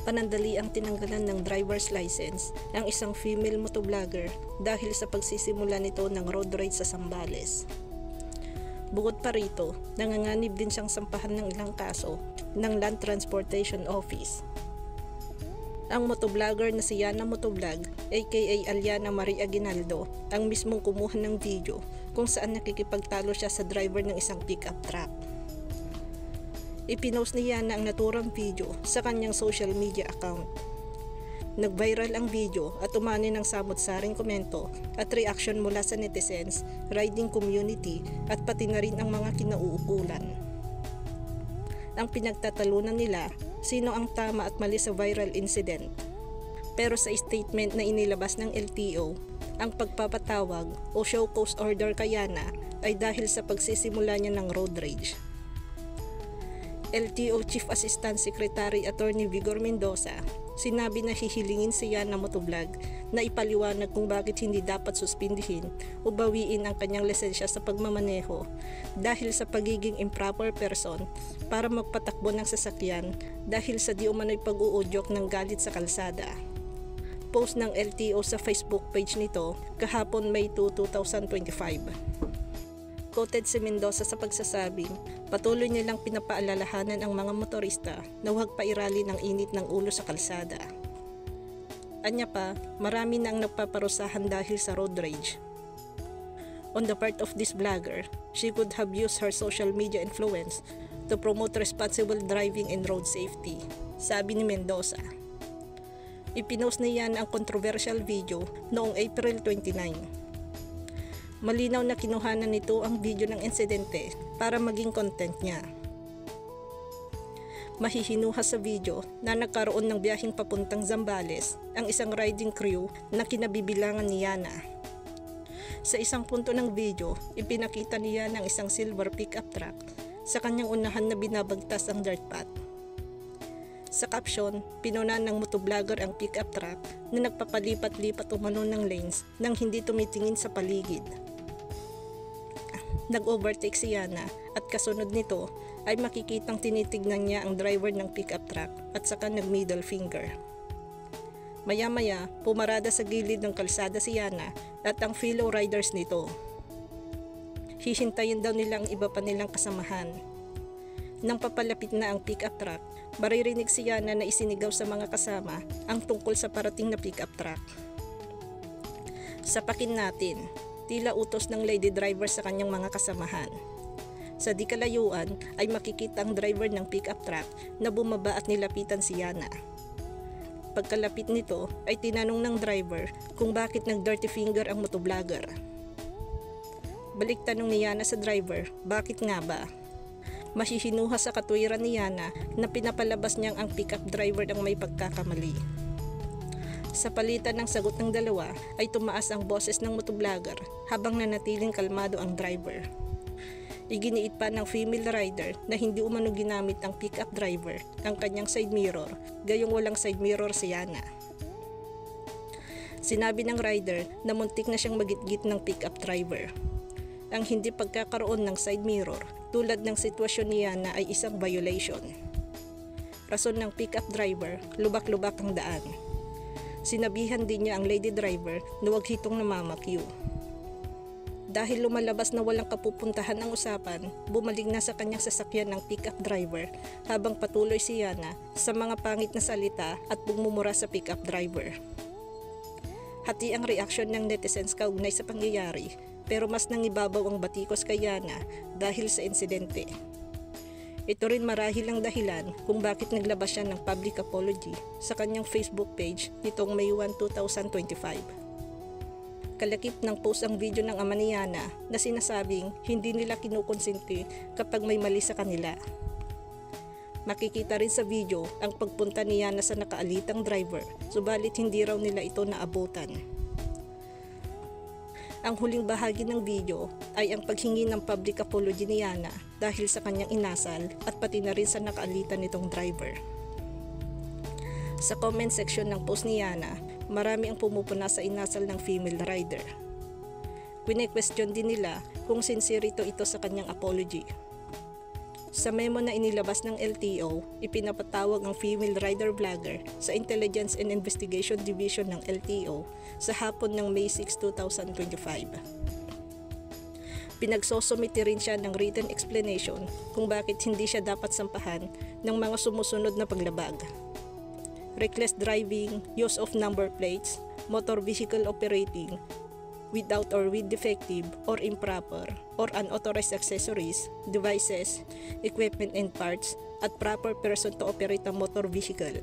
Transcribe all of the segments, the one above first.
Panandali ang tinanggalan ng driver's license ng isang female motovlogger dahil sa pagsisimula nito ng road rage sa Zambales. Bukod pa rito, nanganganib din siyang sampahan ng ilang kaso ng Land Transportation Office. Ang motovlogger na si Yana Motovlog aka Aliana Marie Aguinaldo ang mismong kumuha ng video kung saan nakikipagtalo siya sa driver ng isang pickup truck. Ipinost ni Yana ang naturang video sa kanyang social media account. Nag-viral ang video at umani ng samot-saring komento at reaction mula sa netizens, riding community at pati na rin ang mga kinauukulan. Ang pinagtatalunan nila sino ang tama at mali sa viral incident. Pero sa statement na inilabas ng LTO, ang pagpapatawag o show cause order kay Yana ay dahil sa pagsisimula niya ng road rage. LTO Chief Assistant Secretary Attorney Vigor Mendoza sinabi na hihilingin si Yana Motovlog na ipaliwanag kung bakit hindi dapat suspindihin o bawiin ang kanyang lisensya sa pagmamaneho dahil sa pagiging improper person para magpatakbo ng sasakyan dahil sa di umano'y pag-uudyok ng galit sa kalsada. Post ng LTO sa Facebook page nito kahapon May 2, 2025. Quoted si Mendoza sa pagsasabing, patuloy nilang pinapaalalahanan ang mga motorista na huwag pairali ng init ng ulo sa kalsada. Anya pa, marami na ang nagpaparusahan dahil sa road rage. On the part of this vlogger, she could have used her social media influence to promote responsible driving and road safety, sabi ni Mendoza. Ipinost niya ang controversial video noong April 29. Malinaw na kinuhanan nito ang video ng insidente para maging content niya. Mahihinuha sa video na nagkaroon ng biyaheng papuntang Zambales ang isang riding crew na kinabibilangan ni Yana. Sa isang punto ng video, ipinakita niya ng isang silver pickup truck sa kanyang unahan na binabagtas ang dirt path. Sa caption, pinunan ng motovlogger ang pickup truck na nagpapalipat-lipat umano ng lanes nang hindi tumitingin sa paligid. Nag-overtake si Yana at kasunod nito ay makikitang tinitignan niya ang driver ng pickup truck at saka nag-middle finger. Maya-maya, pumarada sa gilid ng kalsada si Yana at ang fellow riders nito. Hihintayin daw nila ang iba pa nilang kasamahan. Nang papalapit na ang pickup truck, maririnig si Yana na isinigaw sa mga kasama ang tungkol sa parating na pickup truck. Sapakin natin, tila utos ng lady driver sa kanyang mga kasamahan. Sa di kalayuan ay makikita ang driver ng pickup truck na bumaba at nilapitan si Yana. Pagkalapit nito ay tinanong ng driver kung bakit nag-dirty finger ang motovlogger. Balik tanong ni Yana sa driver, bakit nga ba? Mahihinuha sa katwiran ni Yana na pinapalabas niyang ang pickup driver ang may pagkakamali. Sa palitan ng sagot ng dalawa ay tumaas ang boses ng motovlogger habang nanatiling kalmado ang driver. Iginiit pa ng female rider na hindi umano ginamit ang pickup driver ang kanyang side mirror, gayong walang side mirror si Yana. Sinabi ng rider na muntik na siyang magitgit ng pickup driver. Ang hindi pagkakaroon ng side mirror tulad ng sitwasyon ni Yana ay isang violation. Rason ng pickup driver, lubak-lubak ang daan. Sinabihan din niya ang lady driver na huwag hitong namamakyu. Dahil lumalabas na walang kapupuntahan ang usapan, bumalik na sa kanyang sasakyan ng pickup driver habang patuloy si Yana sa mga pangit na salita at pagmumura sa pickup driver. Hati ang reaksyon ng netizens kaugnay sa pangyayari pero mas nangibabaw ang batikos kay Yana dahil sa insidente. Ito rin marahil ang dahilan kung bakit naglabas siya ng public apology sa kanyang Facebook page nitong May 1, 2025. Kalakip ng post ang video ng ama ni Yana na sinasabing hindi nila kinukonsinti kapag may mali sa kanila. Makikita rin sa video ang pagpunta ni Yana sa nakaalitang driver, subalit hindi raw nila ito naabutan. Ang huling bahagi ng video ay ang paghingi ng public apology ni Yana dahil sa kanyang inasal at pati na rin sa nakaalitan nitong driver. Sa comment section ng post ni Yana, marami ang pumupuna sa inasal ng female rider. Quine-question din nila kung sincere ito sa kanyang apology. Sa memo na inilabas ng LTO, ipinapatawag ang female rider vlogger sa Intelligence and Investigation Division ng LTO sa hapon ng May 6, 2025. Pinagsosumiti rin siya ng written explanation kung bakit hindi siya dapat sampahan ng mga sumusunod na paglabag: reckless driving, use of number plates, motor vehicle operating without or with defective or improper or unauthorized accessories, devices, equipment and parts, at proper person to operate a motor vehicle.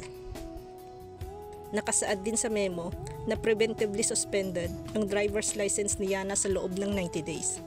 Nakasaad din sa memo na preventively suspended ang driver's license ni Yana sa loob ng 90 days.